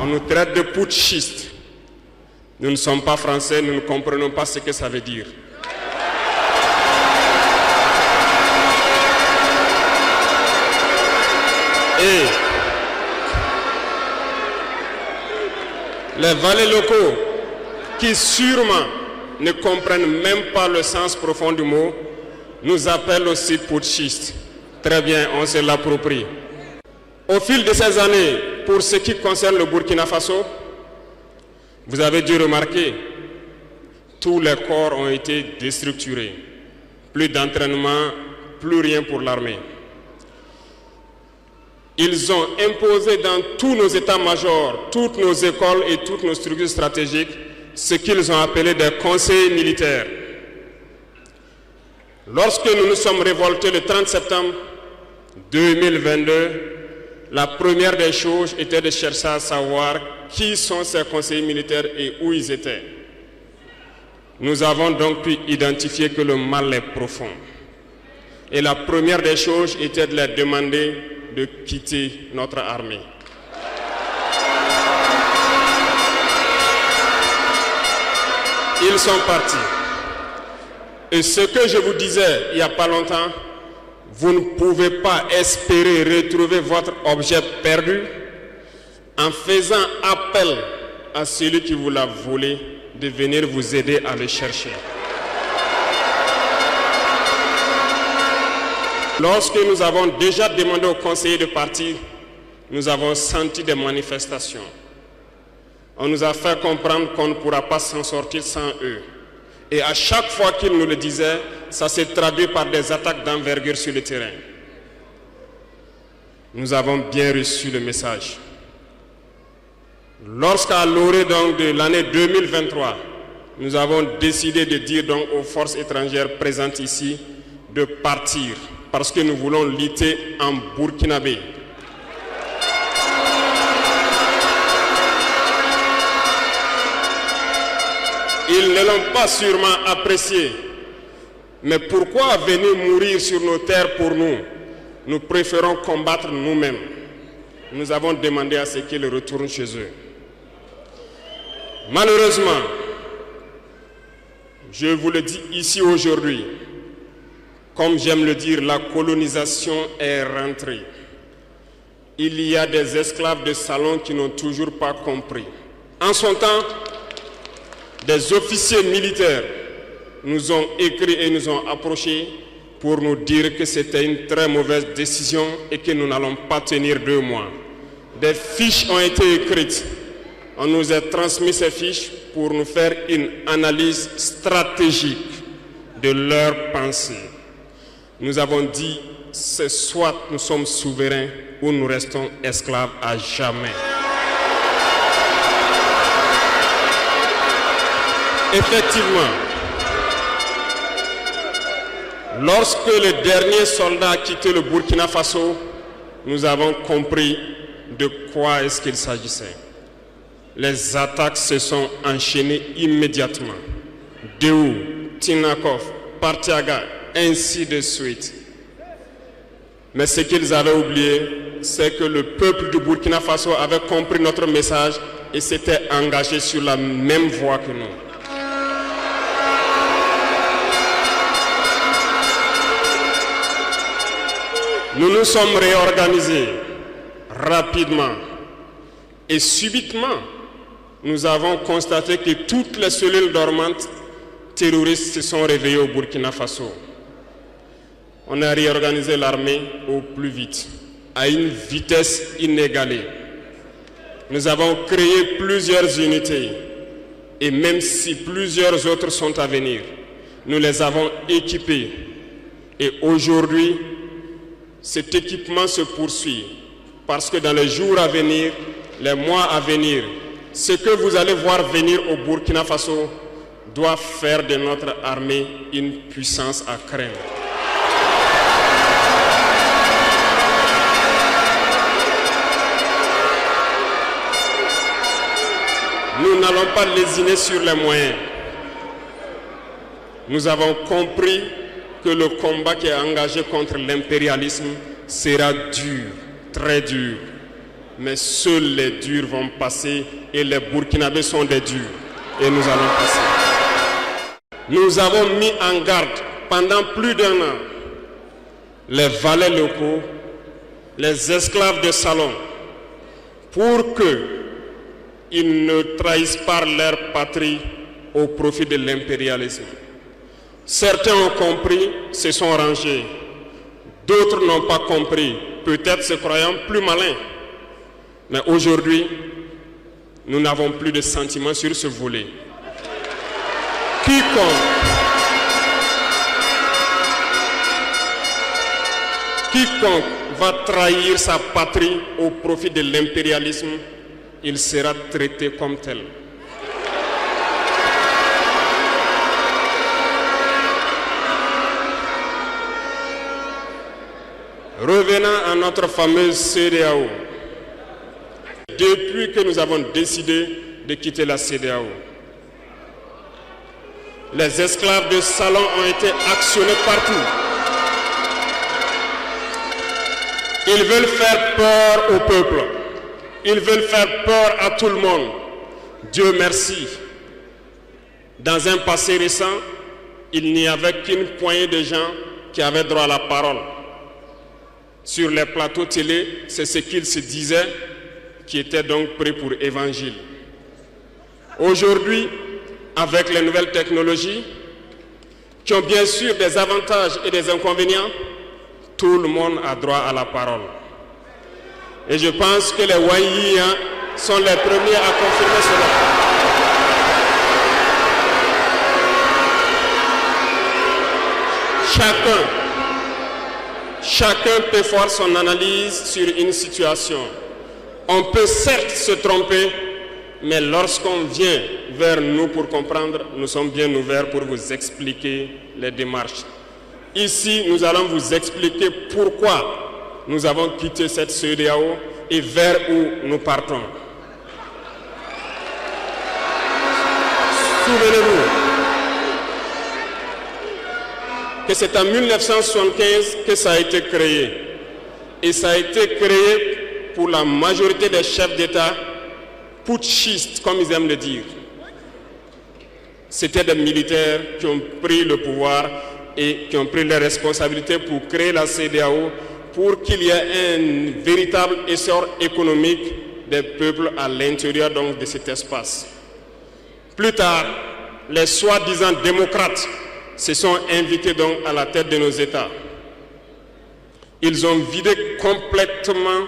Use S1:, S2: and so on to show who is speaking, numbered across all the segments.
S1: On nous traite de putschistes. Nous ne sommes pas français, nous ne comprenons pas ce que ça veut dire. Et les valets locaux, qui sûrement ne comprennent même pas le sens profond du mot, nous appellent aussi putschistes. Très bien, on se l'approprie. Au fil de ces années, pour ce qui concerne le Burkina Faso, vous avez dû remarquer, tous les corps ont été déstructurés. Plus d'entraînement, plus rien pour l'armée. Ils ont imposé dans tous nos états-majors, toutes nos écoles et toutes nos structures stratégiques ce qu'ils ont appelé des conseils militaires. Lorsque nous nous sommes révoltés le 30 septembre 2022, la première des choses était de chercher à savoir qui sont ces conseillers militaires et où ils étaient. Nous avons donc pu identifier que le mal est profond. Et la première des choses était de leur demander de quitter notre armée. Ils sont partis. Et ce que je vous disais il n'y a pas longtemps, vous ne pouvez pas espérer retrouver votre objet perdu en faisant appel à celui qui vous l'a volé de venir vous aider à le chercher. Lorsque nous avons déjà demandé aux conseillers de partir, nous avons senti des manifestations. On nous a fait comprendre qu'on ne pourra pas s'en sortir sans eux. Et à chaque fois qu'ils nous le disaient, ça s'est traduit par des attaques d'envergure sur le terrain. Nous avons bien reçu le message. Lorsqu'à l'orée donc de l'année 2023, nous avons décidé de dire donc aux forces étrangères présentes ici de partir parce que nous voulons lutter en burkinabé. Ils ne l'ont pas sûrement apprécié. Mais pourquoi venir mourir sur nos terres pour nous? Nous préférons combattre nous-mêmes. Nous avons demandé à ce qu'ils retournent chez eux. Malheureusement, je vous le dis ici aujourd'hui, comme j'aime le dire, la colonisation est rentrée. Il y a des esclaves de salon qui n'ont toujours pas compris. En son temps, des officiers militaires nous ont écrit et nous ont approchés pour nous dire que c'était une très mauvaise décision et que nous n'allons pas tenir 2 mois. Des fiches ont été écrites. On nous a transmis ces fiches pour nous faire une analyse stratégique de leurs pensées. Nous avons dit, c'est soit nous sommes souverains ou nous restons esclaves à jamais. Effectivement, lorsque le dernier soldat a quitté le Burkina Faso, nous avons compris de quoi est-ce qu'il s'agissait. Les attaques se sont enchaînées immédiatement. Déou, Tinakov, Partiaga, ainsi de suite. Mais ce qu'ils avaient oublié, c'est que le peuple du Burkina Faso avait compris notre message et s'était engagé sur la même voie que nous. Nous nous sommes réorganisés rapidement et subitement, nous avons constaté que toutes les cellules dormantes terroristes se sont réveillées au Burkina Faso. On a réorganisé l'armée au plus vite, à une vitesse inégalée. Nous avons créé plusieurs unités et même si plusieurs autres sont à venir, nous les avons équipées. Et aujourd'hui, cet équipement se poursuit parce que dans les jours à venir, les mois à venir, ce que vous allez voir venir au Burkina Faso doit faire de notre armée une puissance à craindre. Nous n'allons pas lésiner sur les moyens. Nous avons compris que le combat qui est engagé contre l'impérialisme sera dur, très dur. mais seuls les durs vont passer et les Burkinabés sont des durs. Et nous allons passer. Nous avons mis en garde pendant plus d'1 an les valets locaux, les esclaves de salon, pour qu'ils ne trahissent pas leur patrie au profit de l'impérialisme. Certains ont compris, se sont rangés. D'autres n'ont pas compris, peut-être se croyant plus malins. Mais aujourd'hui, nous n'avons plus de sentiments sur ce volet. Quiconque va trahir sa patrie au profit de l'impérialisme, il sera traité comme tel. Revenant à notre fameuse CEDEAO, depuis que nous avons décidé de quitter la CEDEAO, les esclaves de salon ont été actionnés partout. Ils veulent faire peur au peuple. Ils veulent faire peur à tout le monde. Dieu merci. Dans un passé récent, il n'y avait qu'une poignée de gens qui avaient droit à la parole. Sur les plateaux télé, c'est ce qu'ils se disaient qui étaient donc prêts pour l'évangile. Aujourd'hui, avec les nouvelles technologies, qui ont bien sûr des avantages et des inconvénients, tout le monde a droit à la parole. Et je pense que les Wanyis sont les premiers à confirmer cela. Chacun peut faire son analyse sur une situation. On peut certes se tromper, mais lorsqu'on vient vers nous pour comprendre, nous sommes bien ouverts pour vous expliquer les démarches. Ici, nous allons vous expliquer pourquoi nous avons quitté cette CEDEAO et vers où nous partons. Souvenez-vous que c'est en 1975 que ça a été créé. Et ça a été créé pour la majorité des chefs d'État putschistes, comme ils aiment le dire. C'était des militaires qui ont pris le pouvoir et qui ont pris les responsabilités pour créer la CEDEAO pour qu'il y ait un véritable essor économique des peuples à l'intérieur donc de cet espace. Plus tard, les soi-disant démocrates se sont invités donc à la tête de nos États. Ils ont vidé complètement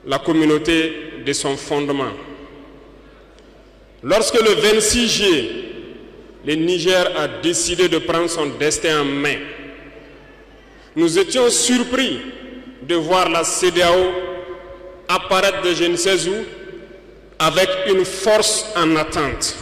S1: la communauté de son fondement. Lorsque le 26 juillet, le Niger a décidé de prendre son destin en main, nous étions surpris de voir la CEDEAO apparaître de je ne sais où avec une force en attente.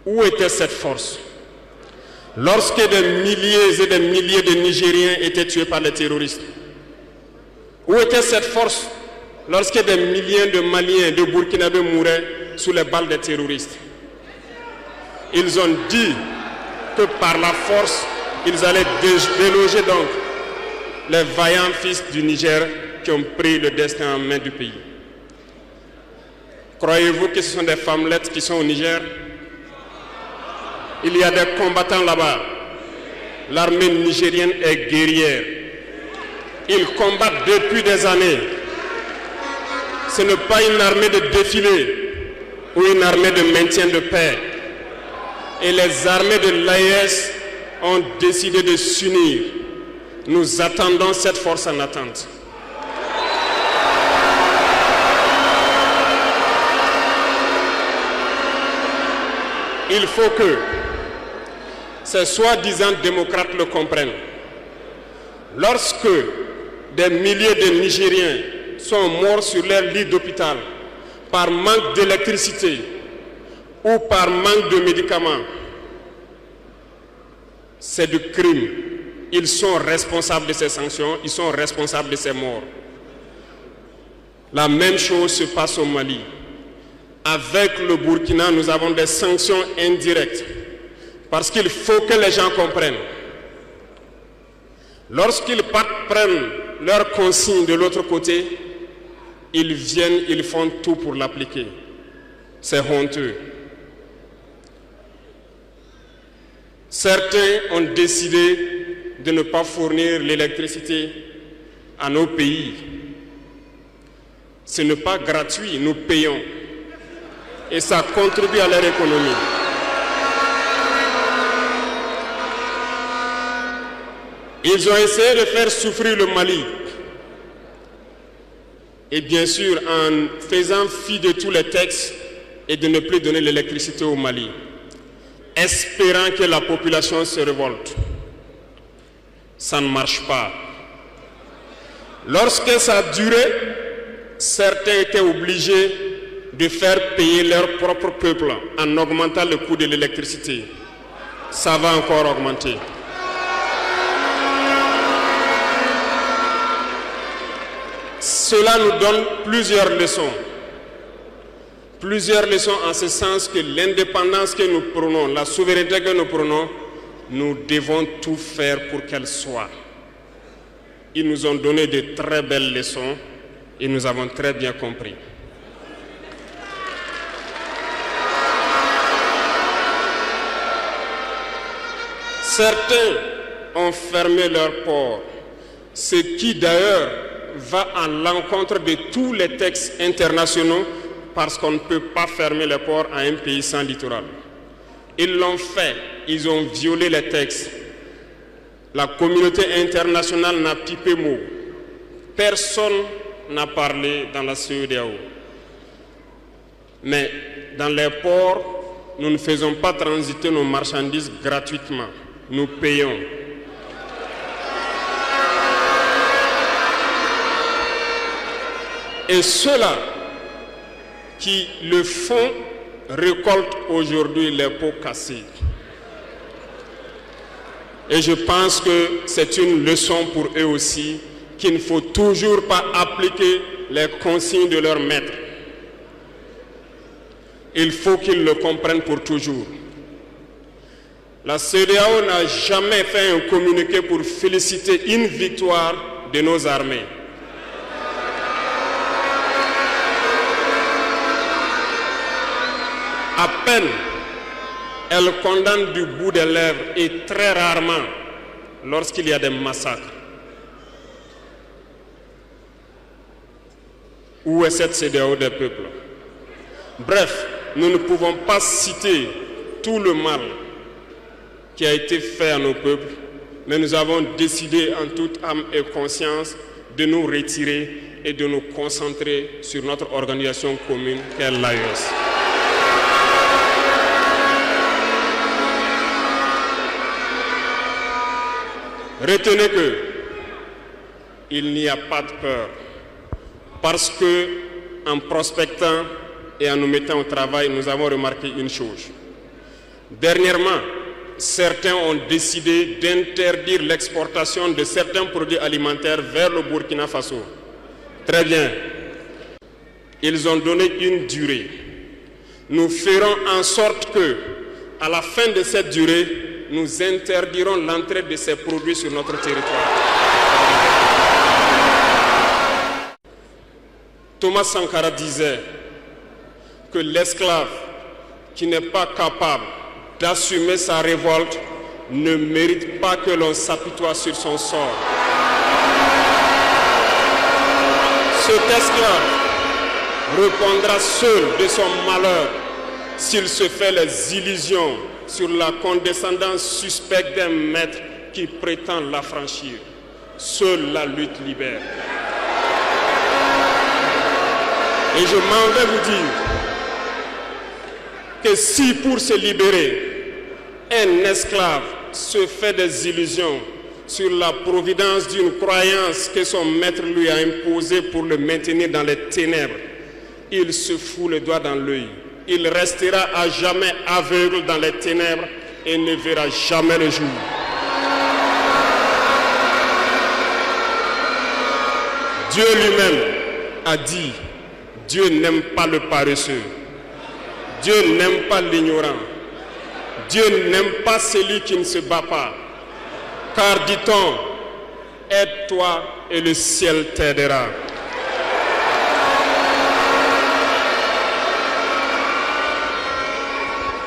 S1: Où était cette force? Lorsque des milliers et des milliers de Nigériens étaient tués par les terroristes, où était cette force lorsque des milliers de Maliens, de Burkinabés mouraient sous les balles des terroristes? Ils ont dit que par la force, ils allaient déloger donc les vaillants fils du Niger qui ont pris le destin en main du pays. Croyez-vous que ce sont des femmelettes qui sont au Niger? Il y a des combattants là-bas. L'armée nigérienne est guerrière. Ils combattent depuis des années. Ce n'est pas une armée de défilé ou une armée de maintien de paix. Et les armées de l'AES ont décidé de s'unir. Nous attendons cette force en attente. Il faut que ces soi-disant démocrates le comprennent. Lorsque des milliers de Nigériens sont morts sur leur lit d'hôpital par manque d'électricité ou par manque de médicaments, c'est du crime. Ils sont responsables de ces sanctions, ils sont responsables de ces morts. La même chose se passe au Mali. Avec le Burkina, nous avons des sanctions indirectes. Parce qu'il faut que les gens comprennent. Lorsqu'ils prennent leurs consignes de l'autre côté, ils viennent, ils font tout pour l'appliquer. C'est honteux. Certains ont décidé de ne pas fournir l'électricité à nos pays. Ce n'est pas gratuit, nous payons. Et ça contribue à leur économie. Ils ont essayé de faire souffrir le Mali. Et bien sûr, en faisant fi de tous les textes et de ne plus donner l'électricité au Mali, espérant que la population se révolte. Ça ne marche pas. Lorsque ça a duré, certains étaient obligés de faire payer leur propre peuple en augmentant le coût de l'électricité. Ça va encore augmenter. Cela nous donne plusieurs leçons. Plusieurs leçons en ce sens que l'indépendance que nous prenons, la souveraineté que nous prenons, nous devons tout faire pour qu'elle soit. Ils nous ont donné de très belles leçons et nous avons très bien compris. Certains ont fermé leurs ports, ce qui d'ailleurs va à l'encontre de tous les textes internationaux parce qu'on ne peut pas fermer les ports à un pays sans littoral. Ils l'ont fait, ils ont violé les textes. La communauté internationale n'a pipé mot. Personne n'a parlé dans la CEDEAO. Mais dans les ports, nous ne faisons pas transiter nos marchandises gratuitement. Nous payons. Et ceux-là qui le font récoltent aujourd'hui les pots cassés. Et je pense que c'est une leçon pour eux aussi, qu'il ne faut toujours pas appliquer les consignes de leur maître. Il faut qu'ils le comprennent pour toujours. La CEDEAO n'a jamais fait un communiqué pour féliciter une victoire de nos armées. À peine, elle condamne du bout des lèvres et très rarement lorsqu'il y a des massacres. Où est cette CEDEAO des peuples? Bref, nous ne pouvons pas citer tout le mal qui a été fait à nos peuples, mais nous avons décidé en toute âme et conscience de nous retirer et de nous concentrer sur notre organisation commune qu'est l'AES. Retenez que il n'y a pas de peur, parce que en prospectant et en nous mettant au travail, nous avons remarqué une chose. Dernièrement, certains ont décidé d'interdire l'exportation de certains produits alimentaires vers le Burkina Faso. Très bien. Ils ont donné une durée. Nous ferons en sorte que, à la fin de cette durée, nous interdirons l'entrée de ces produits sur notre territoire. Thomas Sankara disait que l'esclave qui n'est pas capable d'assumer sa révolte ne mérite pas que l'on s'apitoie sur son sort. Cet esclave répondra seul de son malheur s'il se fait les illusions sur la condescendance suspecte d'un maître qui prétend l'affranchir. Seule la lutte libère. Et je m'en vais vous dire que si pour se libérer, un esclave se fait des illusions sur la providence d'une croyance que son maître lui a imposée pour le maintenir dans les ténèbres, il se fout le doigt dans l'œil. Il restera à jamais aveugle dans les ténèbres et ne verra jamais le jour. Dieu lui-même a dit, Dieu n'aime pas le paresseux. Dieu n'aime pas l'ignorant. Dieu n'aime pas celui qui ne se bat pas. Car dit-on, aide-toi et le ciel t'aidera.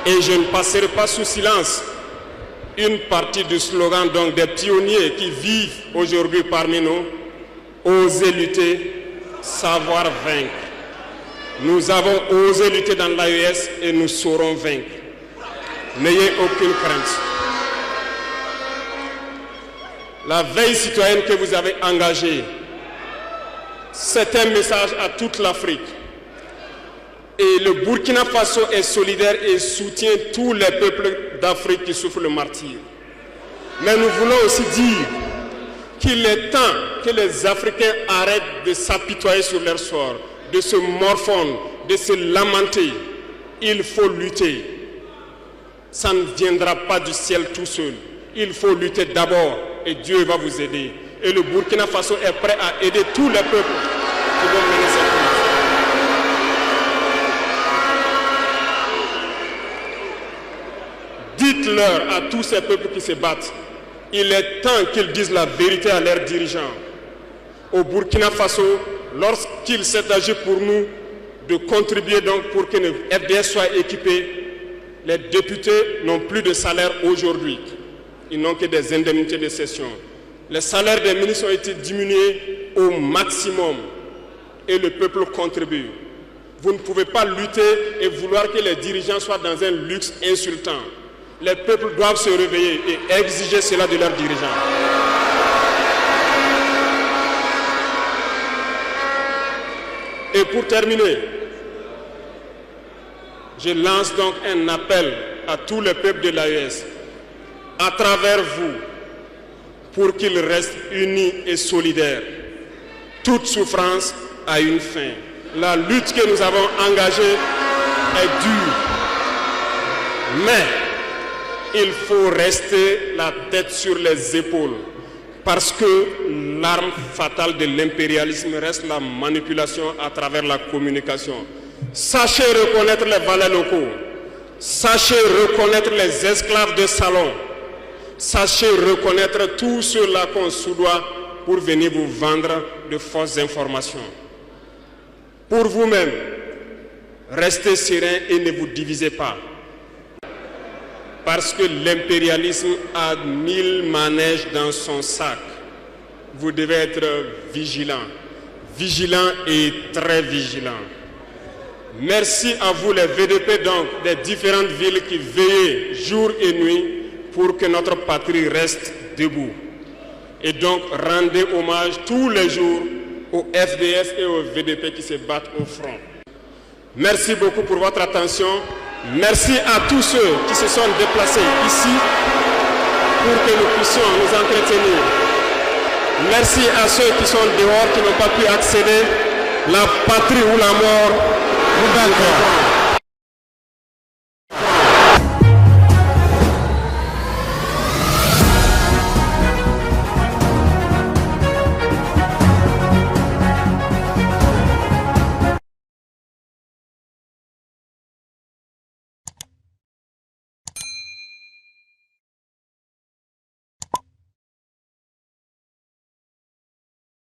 S1: Et je ne passerai pas sous silence une partie du slogan donc des pionniers qui vivent aujourd'hui parmi nous. Oser lutter, savoir vaincre. Nous avons osé lutter dans l'AES et nous saurons vaincre. N'ayez aucune crainte. La veille citoyenne que vous avez engagée, c'est un message à toute l'Afrique. Et le Burkina Faso est solidaire et soutient tous les peuples d'Afrique qui souffrent le martyre. Mais nous voulons aussi dire qu'il est temps que les Africains arrêtent de s'apitoyer sur leur sort, de se morfondre, de se lamenter. Il faut lutter. Ça ne viendra pas du ciel tout seul. Il faut lutter d'abord et Dieu va vous aider. Et le Burkina Faso est prêt à aider tous les peuples qui vont mener cette lutte. Dites-leur à tous ces peuples qui se battent, il est temps qu'ils disent la vérité à leurs dirigeants. Au Burkina Faso, lorsqu'il s'est agi pour nous de contribuer donc pour que le FDS soit équipé, les députés n'ont plus de salaire aujourd'hui. Ils n'ont que des indemnités de session. Les salaires des ministres ont été diminués au maximum et le peuple contribue. Vous ne pouvez pas lutter et vouloir que les dirigeants soient dans un luxe insultant. Les peuples doivent se réveiller et exiger cela de leurs dirigeants. Et pour terminer, je lance donc un appel à tous les peuples de l'AES, à travers vous, pour qu'ils restent unis et solidaires. Toute souffrance a une fin. La lutte que nous avons engagée est dure, mais il faut rester la tête sur les épaules, parce que l'arme fatale de l'impérialisme reste la manipulation à travers la communication. Sachez reconnaître les valets locaux, sachez reconnaître les esclaves de salon, sachez reconnaître tous ceux-là qu'on soudoie pour venir vous vendre de fausses informations. Pour vous-même, restez serein et ne vous divisez pas. Parce que l'impérialisme a 1000 manèges dans son sac. Vous devez être vigilant. Vigilant et très vigilant. Merci à vous les VDP donc des différentes villes qui veillent jour et nuit pour que notre patrie reste debout. Et donc rendez hommage tous les jours aux FDS et aux VDP qui se battent au front. Merci beaucoup pour votre attention. Merci à tous ceux qui se sont déplacés ici pour que nous puissions nous entretenir. Merci à ceux qui sont dehors, qui n'ont pas pu accéder. La patrie ou la mort, nous